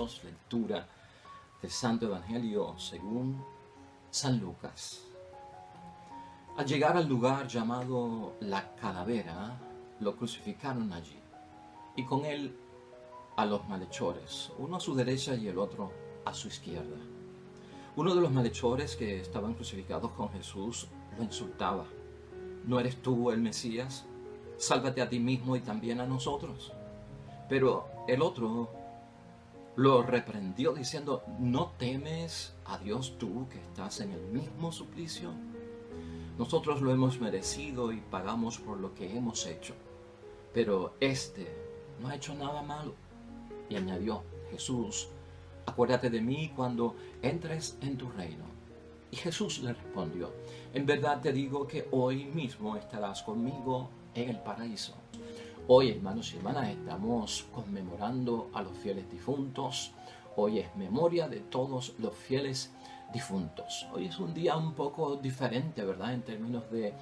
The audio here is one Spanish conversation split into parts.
juntos lectura del Santo Evangelio según San Lucas. Al llegar al lugar llamado La Calavera, lo crucificaron allí, y con él a los malhechores, uno a su derecha y el otro a su izquierda. Uno de los malhechores que estaban crucificados con Jesús lo insultaba: ¿no eres tú el Mesías? Sálvate a ti mismo y también a nosotros. Pero el otro lo reprendió diciendo: ¿no temes a Dios tú que estás en el mismo suplicio? Nosotros lo hemos merecido y pagamos por lo que hemos hecho, pero este no ha hecho nada malo. Y añadió Jesús: acuérdate de mí cuando entres en tu reino. Y Jesús le respondió: en verdad te digo que hoy mismo estarás conmigo en el paraíso. Hoy, hermanos y hermanas, estamos conmemorando a los fieles difuntos. Hoy es memoria de todos los fieles difuntos. Hoy es un día un poco diferente, ¿verdad?, en términos de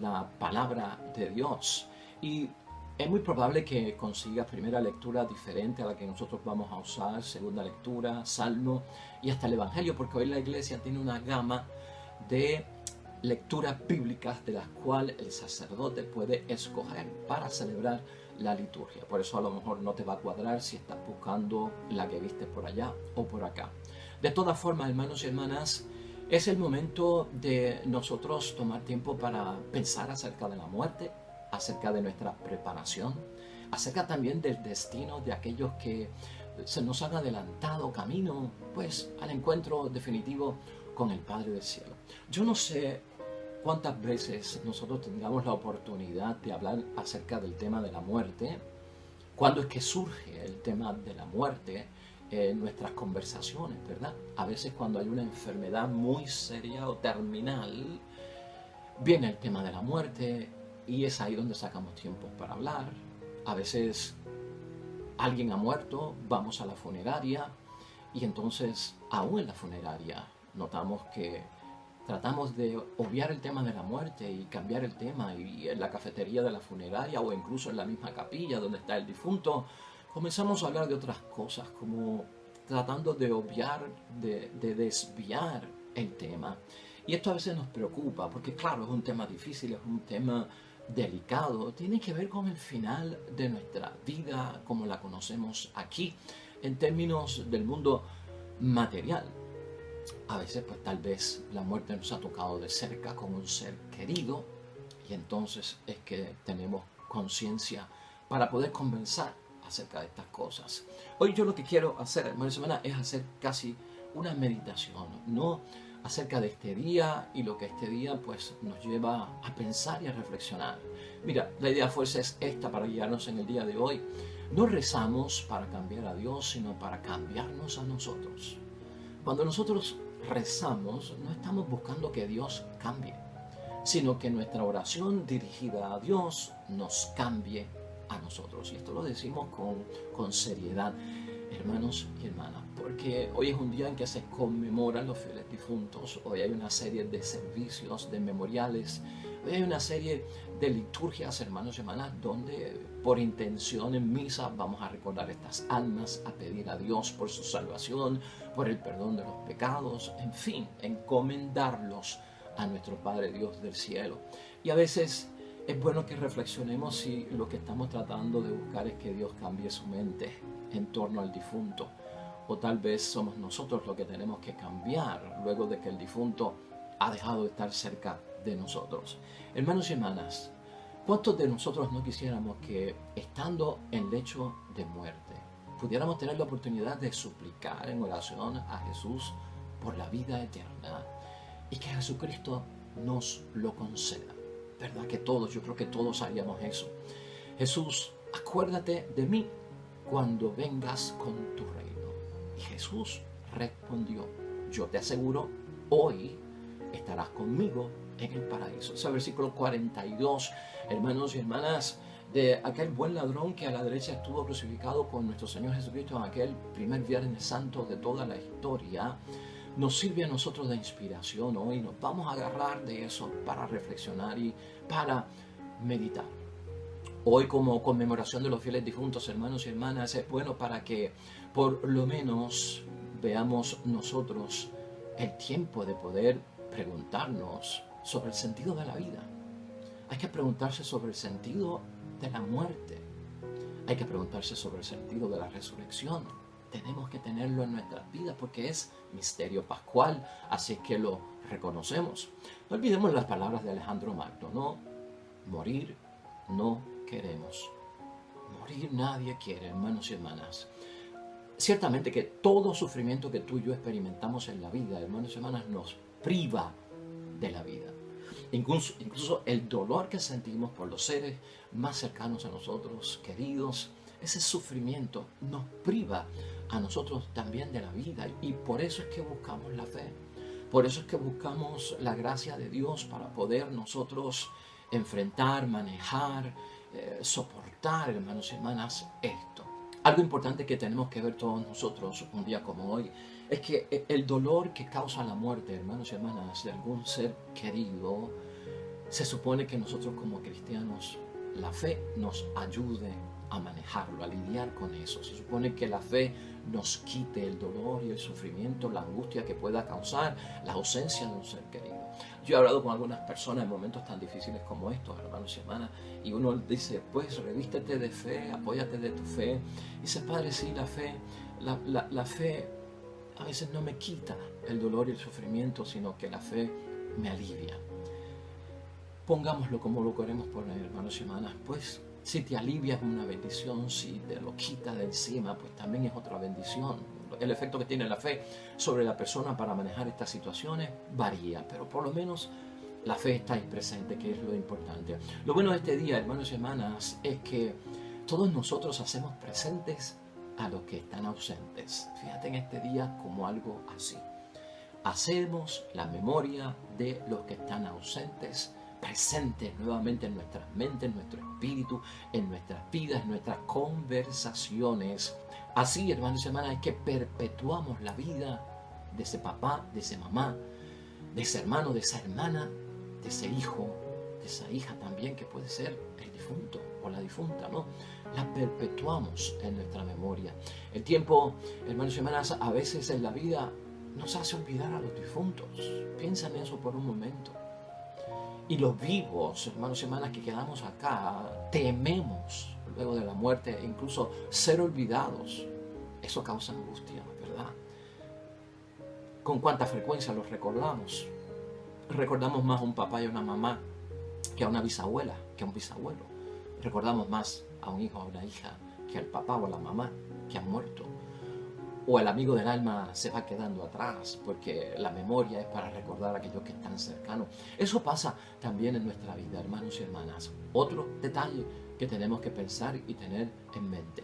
la palabra de Dios. Y es muy probable que consigas primera lectura diferente a la que nosotros vamos a usar, segunda lectura, salmo y hasta el Evangelio, porque hoy la iglesia tiene una gama de lecturas bíblicas de las cuales el sacerdote puede escoger para celebrar la liturgia. Por eso a lo mejor no te va a cuadrar si estás buscando la que viste por allá o por acá. De todas formas, hermanos y hermanas, es el momento de nosotros tomar tiempo para pensar acerca de la muerte, acerca de nuestra preparación, acerca también del destino de aquellos que se nos han adelantado camino, pues, al encuentro definitivo con el Padre del Cielo. Yo no sé cuántas veces nosotros tengamos la oportunidad de hablar acerca del tema de la muerte, cuándo es que surge el tema de la muerte en nuestras conversaciones, ¿verdad? A veces cuando hay una enfermedad muy seria o terminal, viene el tema de la muerte y es ahí donde sacamos tiempo para hablar. A veces alguien ha muerto, vamos a la funeraria y entonces aún en la funeraria notamos que tratamos de obviar el tema de la muerte y cambiar el tema, y en la cafetería de la funeraria o incluso en la misma capilla donde está el difunto comenzamos a hablar de otras cosas, como tratando de obviar, de desviar el tema. Y esto a veces nos preocupa porque, claro, es un tema difícil, es un tema delicado, tiene que ver con el final de nuestra vida como la conocemos aquí, en términos del mundo material. A veces, pues tal vez la muerte nos ha tocado de cerca con un ser querido y entonces es que tenemos conciencia para poder conversar acerca de estas cosas. Hoy yo lo que quiero hacer, hermanos y hermanas, es hacer casi una meditación, no acerca de este día y lo que este día pues nos lleva a pensar y a reflexionar. Mira, la idea fuerza es esta para guiarnos en el día de hoy. No rezamos para cambiar a Dios, sino para cambiarnos a nosotros. Cuando nosotros rezamos, no estamos buscando que Dios cambie, sino que nuestra oración dirigida a Dios nos cambie a nosotros. Y esto lo decimos con seriedad, hermanos y hermanas, porque hoy es un día en que se conmemoran los fieles difuntos. Hoy hay una serie de servicios, de memoriales, hoy hay una serie de liturgias, hermanos y hermanas, donde por intención en misa vamos a recordar estas almas, a pedir a Dios por su salvación, por el perdón de los pecados, en fin, encomendarlos a nuestro Padre Dios del cielo. Y a veces es bueno que reflexionemos si lo que estamos tratando de buscar es que Dios cambie su mente en torno al difunto, o tal vez somos nosotros los que tenemos que cambiar luego de que el difunto ha dejado de estar cerca de nosotros. Hermanos y hermanas, ¿cuántos de nosotros no quisiéramos que, estando en lecho de muerte, pudiéramos tener la oportunidad de suplicar en oración a Jesús por la vida eterna y que Jesucristo nos lo conceda? ¿Verdad que todos, yo creo que todos haríamos eso? Jesús, acuérdate de mí cuando vengas con tu reino. Y Jesús respondió: yo te aseguro, hoy estarás conmigo en el paraíso. Ese versículo 42, hermanos y hermanas, de aquel buen ladrón que a la derecha estuvo crucificado con nuestro Señor Jesucristo en aquel primer Viernes Santo de toda la historia, nos sirve a nosotros de inspiración hoy. Nos vamos a agarrar de eso para reflexionar y para meditar. Hoy, como conmemoración de los fieles difuntos, hermanos y hermanas, es bueno para que por lo menos veamos nosotros el tiempo de poder preguntarnos sobre el sentido de la vida. Hay que preguntarse sobre el sentido de la muerte. Hay que preguntarse sobre el sentido de la resurrección. Tenemos que tenerlo en nuestras vidas porque es misterio pascual, así que lo reconocemos. No olvidemos las palabras de Alejandro Magno, ¿no? Morir no queremos. Morir nadie quiere, hermanos y hermanas. Ciertamente que todo sufrimiento que tú y yo experimentamos en la vida, hermanos y hermanas, nos priva de la vida. Incluso el dolor que sentimos por los seres más cercanos a nosotros, queridos, ese sufrimiento nos priva a nosotros también de la vida. Y por eso es que buscamos la fe. Por eso es que buscamos la gracia de Dios para poder nosotros enfrentar, manejar, soportar, hermanos y hermanas, esto. Algo importante que tenemos que ver todos nosotros un día como hoy es que el dolor que causa la muerte, hermanos y hermanas, de algún ser querido, se supone que nosotros como cristianos, la fe nos ayude a manejarlo, a lidiar con eso. Se supone que la fe nos quite el dolor y el sufrimiento, la angustia que pueda causar la ausencia de un ser querido. Yo he hablado con algunas personas en momentos tan difíciles como estos, hermanos y hermanas, y uno dice, pues revístete de fe, apóyate de tu fe. Y dice, padre, sí, la fe a veces no me quita el dolor y el sufrimiento, sino que la fe me alivia. Pongámoslo como lo queremos poner, hermanos y hermanas, pues si te alivia es una bendición, si te lo quita de encima, pues también es otra bendición. El efecto que tiene la fe sobre la persona para manejar estas situaciones varía, pero por lo menos la fe está ahí presente, que es lo importante. Lo bueno de este día, hermanos y hermanas, es que todos nosotros hacemos presentes a los que están ausentes. Fíjate en este día como algo así. Hacemos la memoria de los que están ausentes presentes nuevamente en nuestras mentes, en nuestro espíritu, en nuestras vidas, en nuestras conversaciones. Así, hermanos y hermanas, es que perpetuamos la vida de ese papá, de esa mamá, de ese hermano, de esa hermana, de ese hijo, de esa hija también, que puede ser el difunto o la difunta, ¿no? La perpetuamos en nuestra memoria. El tiempo, hermanos y hermanas, a veces en la vida nos hace olvidar a los difuntos. Piensa en eso por un momento. Y los vivos, hermanos y hermanas, que quedamos acá, tememos luego de la muerte, incluso ser olvidados. Eso causa angustia, ¿verdad? ¿Con cuánta frecuencia los recordamos? Recordamos más a un papá y a una mamá que a una bisabuela, que a un bisabuelo. Recordamos más a un hijo o a una hija que al papá o a la mamá que han muerto. O el amigo del alma se va quedando atrás porque la memoria es para recordar a aquellos que están cercanos. Eso pasa también en nuestra vida, hermanos y hermanas. Otro detalle que tenemos que pensar y tener en mente.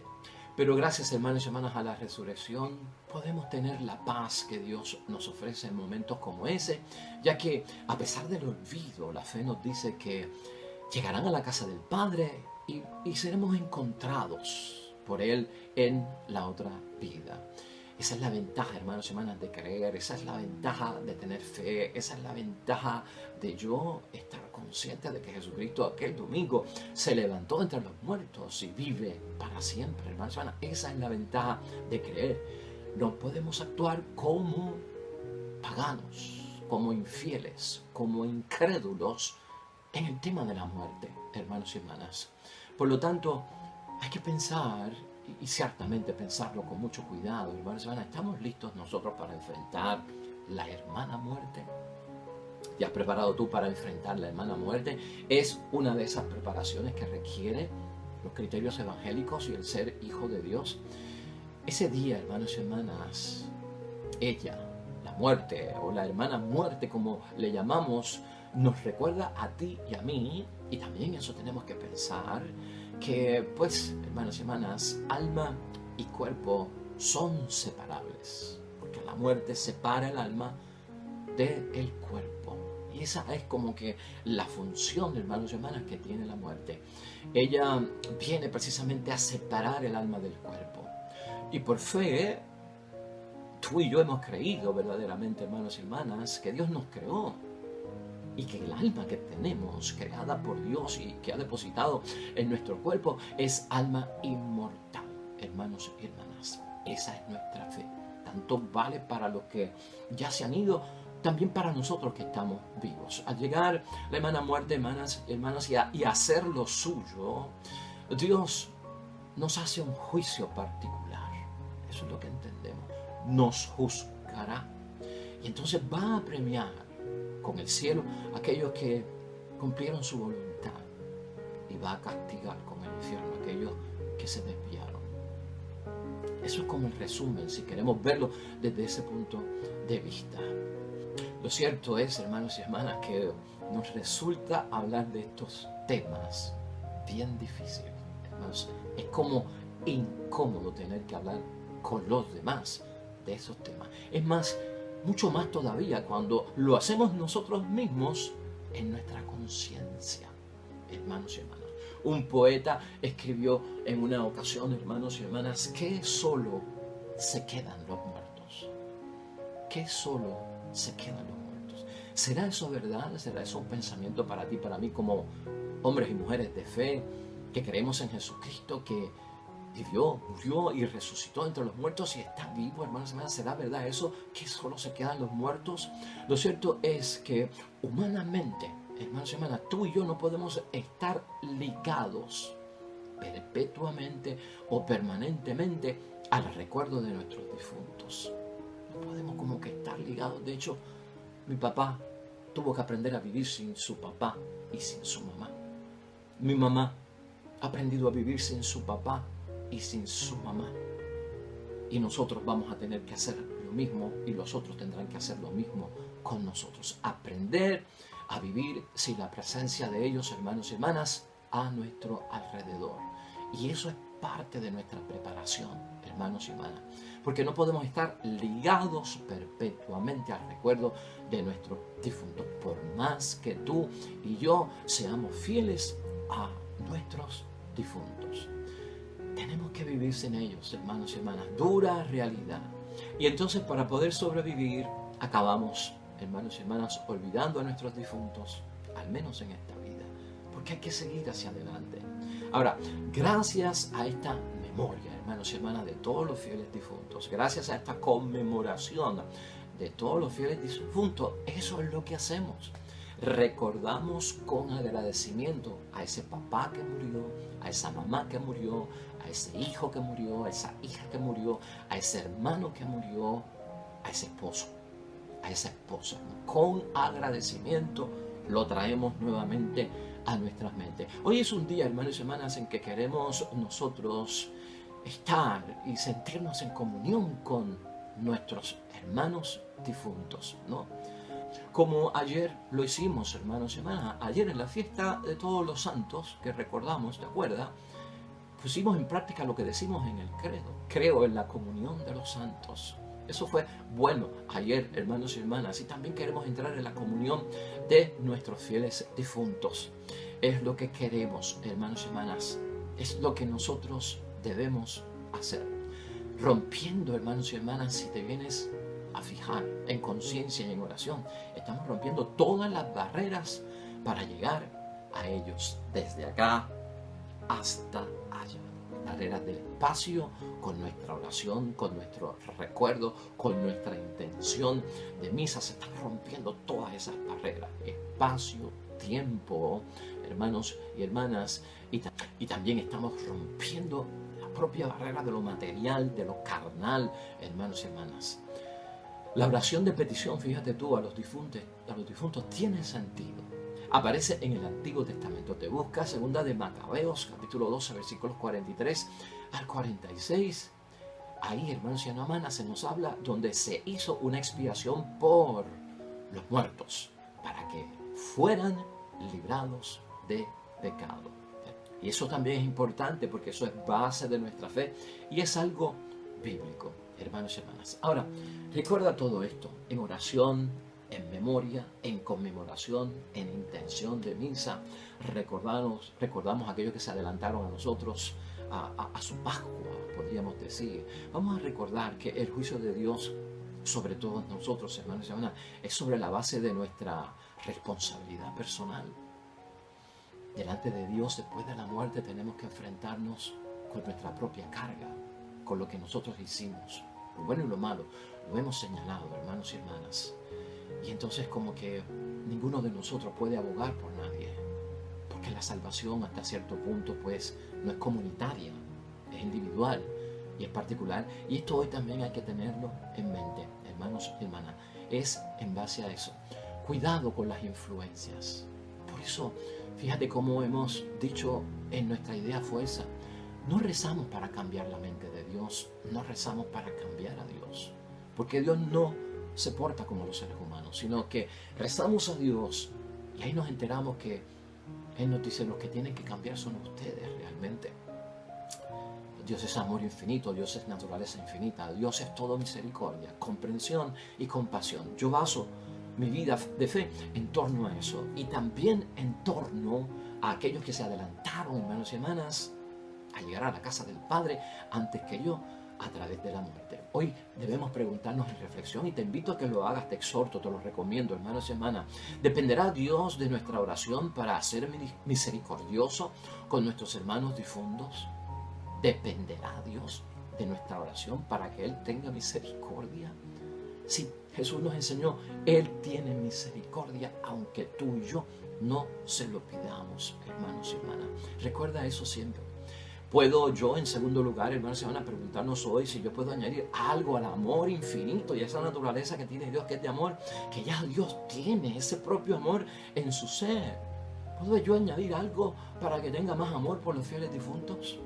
Pero gracias, hermanos y hermanas, a la resurrección podemos tener la paz que Dios nos ofrece en momentos como ese, ya que a pesar del olvido, la fe nos dice que llegarán a la casa del Padre y seremos encontrados por Él en la otra vida. Esa es la ventaja, hermanos y hermanas, de creer. Esa es la ventaja de tener fe. Esa es la ventaja de yo estar consciente de que Jesucristo aquel domingo se levantó entre los muertos y vive para siempre, hermanos y hermanas. Esa es la ventaja de creer. No podemos actuar como paganos, como infieles, como incrédulos en el tema de la muerte, hermanos y hermanas. Por lo tanto, hay que pensar, y ciertamente pensarlo con mucho cuidado, hermanos y hermanas. ¿Estamos listos nosotros para enfrentar la hermana muerte? ¿Te has preparado tú para enfrentar la hermana muerte? Es una de esas preparaciones que requiere los criterios evangélicos y el ser hijo de Dios. Ese día, hermanos y hermanas, ella, la muerte o la hermana muerte, como le llamamos, nos recuerda a ti y a mí, y también eso tenemos que pensar, que pues, hermanos y hermanas, alma y cuerpo son separables, porque la muerte separa el alma del cuerpo. Y esa es como que la función, hermanos y hermanas, que tiene la muerte. Ella viene precisamente a separar el alma del cuerpo. Y por fe, tú y yo hemos creído verdaderamente, hermanos y hermanas, que Dios nos creó y que el alma que tenemos, creada por Dios y que ha depositado en nuestro cuerpo, es alma inmortal. Hermanos y hermanas, esa es nuestra fe. Tanto vale para los que ya se han ido, también para nosotros que estamos vivos. Al llegar la hermana muerte, hermanas, y hacer lo suyo, Dios nos hace un juicio particular. Eso es lo que entendemos. Nos juzgará. Y entonces va a premiar con el cielo a aquellos que cumplieron su voluntad. Y va a castigar con el infierno a aquellos que se desviaron. Eso es como el resumen, si queremos verlo desde ese punto de vista. Lo cierto es, hermanos y hermanas, que nos resulta hablar de estos temas bien difíciles. Hermanos, es como incómodo tener que hablar con los demás de esos temas. Es más, mucho más todavía cuando lo hacemos nosotros mismos en nuestra conciencia, hermanos y hermanas. Un poeta escribió en una ocasión, hermanos y hermanas, que solo se quedan los muertos. Que solo se quedan los muertos. ¿Será eso verdad? ¿Será eso un pensamiento para ti, para mí, como hombres y mujeres de fe, que creemos en Jesucristo, que vivió, murió y resucitó entre los muertos y está vivo, hermanos y hermanas? ¿Será verdad eso, que solo se quedan los muertos? Lo cierto es que humanamente, hermanos y hermanas, tú y yo no podemos estar ligados perpetuamente o permanentemente al recuerdo de nuestros difuntos. No podemos como que estar ligados. De hecho, mi papá tuvo que aprender a vivir sin su papá y sin su mamá. Mi mamá ha aprendido a vivir sin su papá y sin su mamá. Y nosotros vamos a tener que hacer lo mismo y los otros tendrán que hacer lo mismo con nosotros. Aprender a vivir sin la presencia de ellos, hermanos y hermanas, a nuestro alrededor. Y eso es parte de nuestra preparación, hermanos y hermanas. Porque no podemos estar ligados perpetuamente al recuerdo de nuestros difuntos. Por más que tú y yo seamos fieles a nuestros difuntos, tenemos que vivir sin ellos, hermanos y hermanas. Dura realidad. Y entonces, para poder sobrevivir, acabamos, hermanos y hermanas, olvidando a nuestros difuntos, al menos en esta vida, porque hay que seguir hacia adelante. Ahora, gracias a esta memoria, hermanos y hermanas, de todos los fieles difuntos, gracias a esta conmemoración de todos los fieles difuntos, eso es lo que hacemos. Recordamos con agradecimiento a ese papá que murió, a esa mamá que murió, a ese hijo que murió, a esa hija que murió, a ese hermano que murió, a ese esposo, a esa esposa. Con agradecimiento lo traemos nuevamente a nuestras mentes. Hoy es un día, hermanos y hermanas, en que queremos nosotros estar y sentirnos en comunión con nuestros hermanos difuntos, ¿no? Como ayer lo hicimos, hermanos y hermanas. Ayer en la fiesta de todos los santos, que recordamos, ¿te acuerdas? Pusimos en práctica lo que decimos en el credo. Creo en la comunión de los santos. Eso fue bueno ayer, hermanos y hermanas. Y también queremos entrar en la comunión de nuestros fieles difuntos. Es lo que queremos, hermanos y hermanas. Es lo que nosotros debemos hacer. Rompiendo, hermanos y hermanas, si te vienes a fijar en conciencia y en oración, estamos rompiendo todas las barreras para llegar a ellos, desde acá hasta allá. Barreras del espacio, con nuestra oración, con nuestro recuerdo, con nuestra intención de misa. Se están rompiendo todas esas barreras, espacio, tiempo, hermanos y hermanas, y también estamos rompiendo la propia barrera de lo material, de lo carnal, hermanos y hermanas. La oración de petición, fíjate tú, a los difuntos tiene sentido. Aparece en el Antiguo Testamento. Te busca segunda de Macabeos, capítulo 12, versículos 43 al 46. Ahí, hermanos y hermanas, se nos habla donde se hizo una expiación por los muertos, para que fueran librados de pecado. Y eso también es importante, porque eso es base de nuestra fe y es algo bíblico, hermanos y hermanas. Ahora, recuerda todo esto en oración, en memoria, en conmemoración, en intención de misa. Recordamos a aquellos que se adelantaron a nosotros, a su Pascua, podríamos decir. Vamos a recordar que el juicio de Dios sobre todos nosotros, hermanos y hermanas, es sobre la base de nuestra responsabilidad personal. Delante de Dios, después de la muerte, tenemos que enfrentarnos con nuestra propia carga, con lo que nosotros hicimos, lo bueno y lo malo. Lo hemos señalado, hermanos y hermanas. Y entonces como que ninguno de nosotros puede abogar por nadie, porque la salvación hasta cierto punto pues no es comunitaria, es individual y es particular. Y esto hoy también hay que tenerlo en mente, hermanos y hermanas. Es en base a eso. Cuidado con las influencias. Por eso, fíjate cómo hemos dicho en nuestra idea fuerza, no rezamos para cambiar la mente de Dios, no rezamos para cambiar a Dios, porque Dios no se porta como los seres humanos, sino que rezamos a Dios y ahí nos enteramos que Él nos dice los que tienen que cambiar son ustedes realmente. Dios es amor infinito, Dios es naturaleza infinita, Dios es todo misericordia, comprensión y compasión. Yo baso mi vida de fe en torno a eso y también en torno a aquellos que se adelantaron, hermanos y hermanas, a llegar a la casa del Padre antes que yo a través de la muerte. Hoy debemos preguntarnos en reflexión y te invito a que lo hagas, te exhorto, te lo recomiendo, hermanos y hermanas. ¿Dependerá Dios de nuestra oración para ser misericordioso con nuestros hermanos difuntos? ¿Dependerá Dios de nuestra oración para que Él tenga misericordia? Sí, Jesús nos enseñó, Él tiene misericordia aunque tú y yo no se lo pidamos, hermanos y hermanas. Recuerda eso siempre. ¿Puedo yo, en segundo lugar, hermanos, se van a preguntarnos hoy si yo puedo añadir algo al amor infinito y a esa naturaleza que tiene Dios, que es de amor, que ya Dios tiene ese propio amor en su ser? ¿Puedo yo añadir algo para que tenga más amor por los fieles difuntos?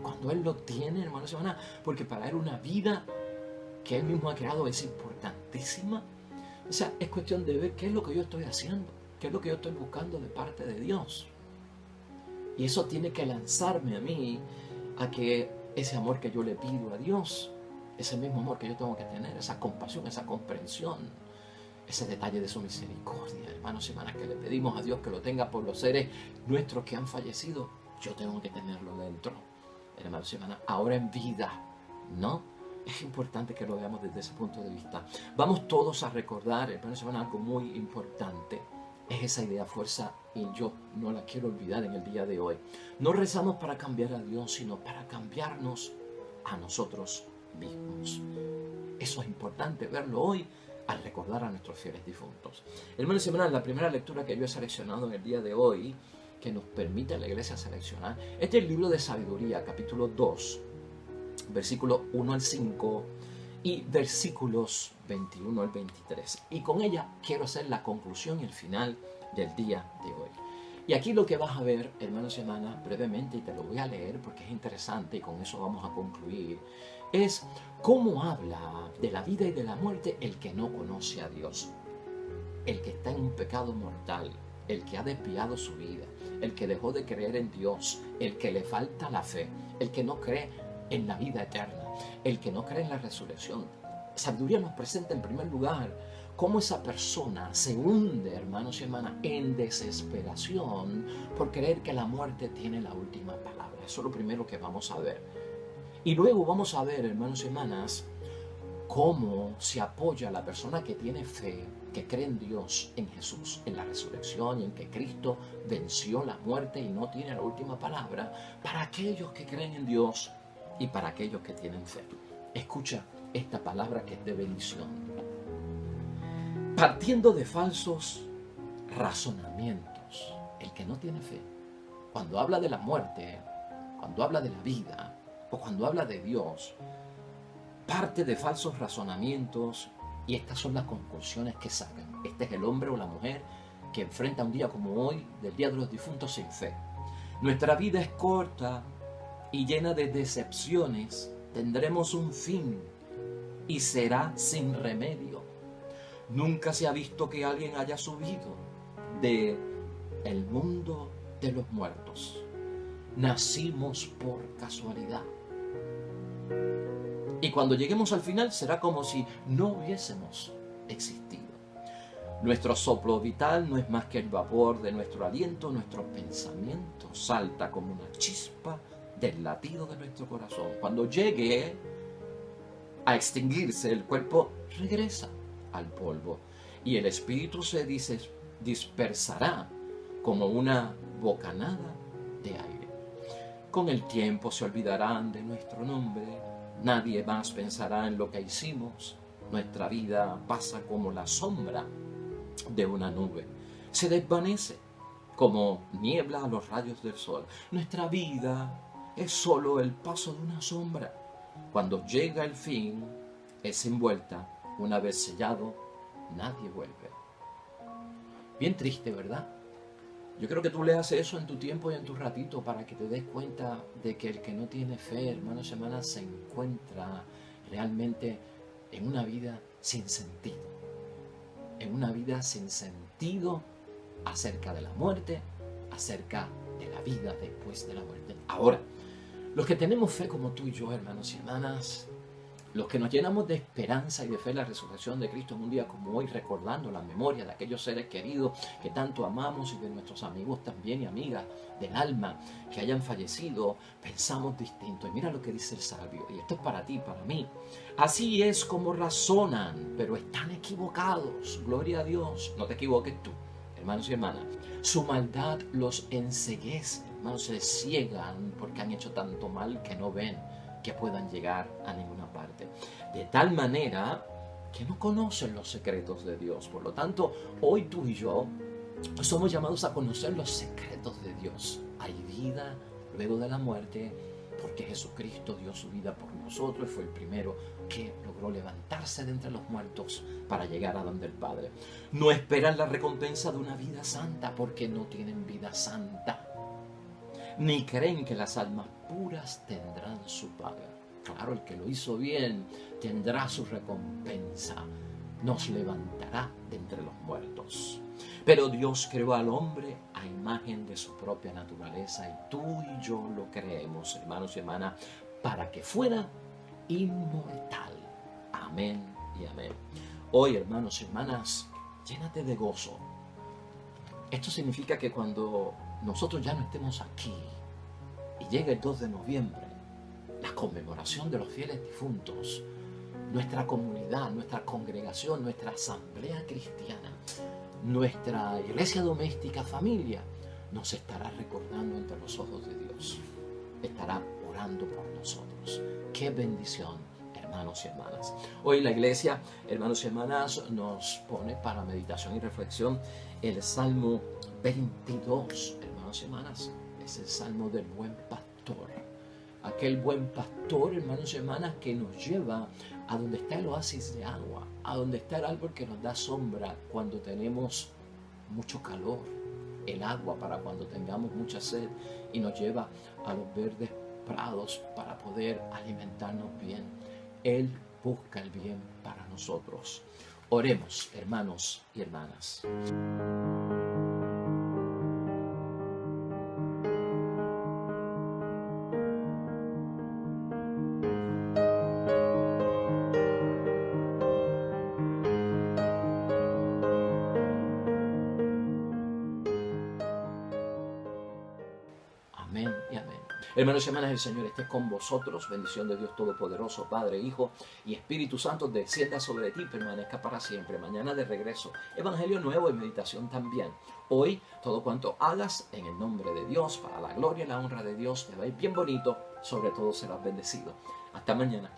Cuando Él lo tiene, hermanos y hermanas, porque para Él una vida que Él mismo ha creado es importantísima. O sea, es cuestión de ver qué es lo que yo estoy haciendo, qué es lo que yo estoy buscando de parte de Dios. Y eso tiene que lanzarme a mí a que ese amor que yo le pido a Dios, ese mismo amor que yo tengo que tener, esa compasión, esa comprensión, ese detalle de su misericordia, hermanos y hermanas, que le pedimos a Dios que lo tenga por los seres nuestros que han fallecido, yo tengo que tenerlo dentro, hermanos y hermanas, ahora en vida, ¿no? Es importante que lo veamos desde ese punto de vista. Vamos todos a recordar, hermanos y hermanas, algo muy importante. Es esa idea fuerza y yo no la quiero olvidar en el día de hoy. No rezamos para cambiar a Dios, sino para cambiarnos a nosotros mismos. Eso es importante verlo hoy al recordar a nuestros fieles difuntos. Hermanos y hermanas, la primera lectura que yo he seleccionado en el día de hoy, que nos permite a la iglesia seleccionar, es del libro de Sabiduría, capítulo 2, versículo 1 al 5 y versículos 21 al 23. Y con ella quiero hacer la conclusión y el final del día de hoy. Y aquí lo que vas a ver, hermanos y hermanas, brevemente, y te lo voy a leer porque es interesante y con eso vamos a concluir, es cómo habla de la vida y de la muerte el que no conoce a Dios, el que está en un pecado mortal, el que ha desviado su vida, el que dejó de creer en Dios, el que le falta la fe, el que no cree en la vida eterna, el que no cree en la resurrección. Sabiduría nos presenta en primer lugar cómo esa persona se hunde, hermanos y hermanas, en desesperación por creer que la muerte tiene la última palabra. Eso es lo primero que vamos a ver. Y luego vamos a ver, hermanos y hermanas, cómo se apoya la persona que tiene fe, que cree en Dios, en Jesús, en la resurrección y en que Cristo venció la muerte y no tiene la última palabra, para aquellos que creen en Dios y para aquellos que tienen fe. Escucha esta palabra que es de bendición. Partiendo de falsos razonamientos, el que no tiene fe, cuando habla de la muerte, cuando habla de la vida o cuando habla de Dios, parte de falsos razonamientos y estas son las conclusiones que sacan. Este es el hombre o la mujer que enfrenta un día como hoy, del Día de los Difuntos, sin fe. Nuestra vida es corta y llena de decepciones. Tendremos un fin y será sin remedio. Nunca se ha visto que alguien haya subido de el mundo de los muertos. Nacimos por casualidad. Y cuando lleguemos al final será como si no hubiésemos existido. Nuestro soplo vital no es más que el vapor de nuestro aliento, nuestro pensamiento salta como una chispa del latido de nuestro corazón. Cuando llegue a extinguirse, el cuerpo regresa al polvo y el espíritu se dispersará como una bocanada de aire. Con el tiempo se olvidarán de nuestro nombre, nadie más pensará en lo que hicimos. Nuestra vida pasa como la sombra de una nube, se desvanece como niebla a los rayos del sol. Nuestra vida es solo el paso de una sombra. Cuando llega el fin, es envuelta, una vez sellado, nadie vuelve. Bien triste, ¿verdad? Yo creo que tú leas eso en tu tiempo y en tu ratito para que te des cuenta de que el que no tiene fe, hermanos y hermanas, se encuentra realmente en una vida sin sentido. En una vida sin sentido acerca de la muerte, acerca de la vida después de la muerte. Ahora, los que tenemos fe como tú y yo, hermanos y hermanas, los que nos llenamos de esperanza y de fe en la resurrección de Cristo en un día como hoy, recordando la memoria de aquellos seres queridos que tanto amamos y de nuestros amigos también y amigas del alma que hayan fallecido, pensamos distinto. Y mira lo que dice el sabio, y esto es para ti, para mí. Así es como razonan, pero están equivocados. Gloria a Dios, no te equivoques tú, hermanos y hermanas. Su maldad los enceguece, hermanos, se ciegan porque han hecho tanto mal que no ven que puedan llegar a ninguna parte. De tal manera que no conocen los secretos de Dios. Por lo tanto, hoy tú y yo somos llamados a conocer los secretos de Dios. Hay vida luego de la muerte, porque Jesucristo dio su vida por nosotros y fue el primero que logró levantarse de entre los muertos para llegar a donde el Padre. No esperan la recompensa de una vida santa porque no tienen vida santa, ni creen que las almas puras tendrán su paga. Claro, el que lo hizo bien tendrá su recompensa, nos levantará de entre los muertos. Pero Dios creó al hombre a imagen de su propia naturaleza y tú y yo lo creemos, hermanos y hermanas, para que fuera inmortal. Amén y amén. Hoy, hermanos y hermanas, llénate de gozo. Esto significa que cuando nosotros ya no estemos aquí y llega el 2 de noviembre, la conmemoración de los fieles difuntos, nuestra comunidad, nuestra congregación, nuestra asamblea cristiana, nuestra iglesia doméstica, familia, nos estará recordando entre los ojos de Dios. Estará orando por nosotros. ¡Qué bendición, hermanos y hermanas! Hoy la iglesia, hermanos y hermanas, nos pone para meditación y reflexión el Salmo 22, hermanos y hermanas. Es el Salmo del buen pastor. Aquel buen pastor, hermanos y hermanas, que nos lleva a donde está el oasis de agua, a donde está el árbol que nos da sombra cuando tenemos mucho calor, el agua para cuando tengamos mucha sed, y nos lleva a los verdes prados para poder alimentarnos bien. Él busca el bien para nosotros. Oremos, hermanos y hermanas. Amén y amén. Hermanos y hermanas, el Señor esté con vosotros. Bendición de Dios Todopoderoso, Padre, Hijo y Espíritu Santo, descienda sobre ti, permanezca para siempre. Mañana de regreso, Evangelio nuevo y meditación también. Hoy, todo cuanto hagas en el nombre de Dios, para la gloria y la honra de Dios, te va a ir bien bonito. Sobre todo serás bendecido. Hasta mañana.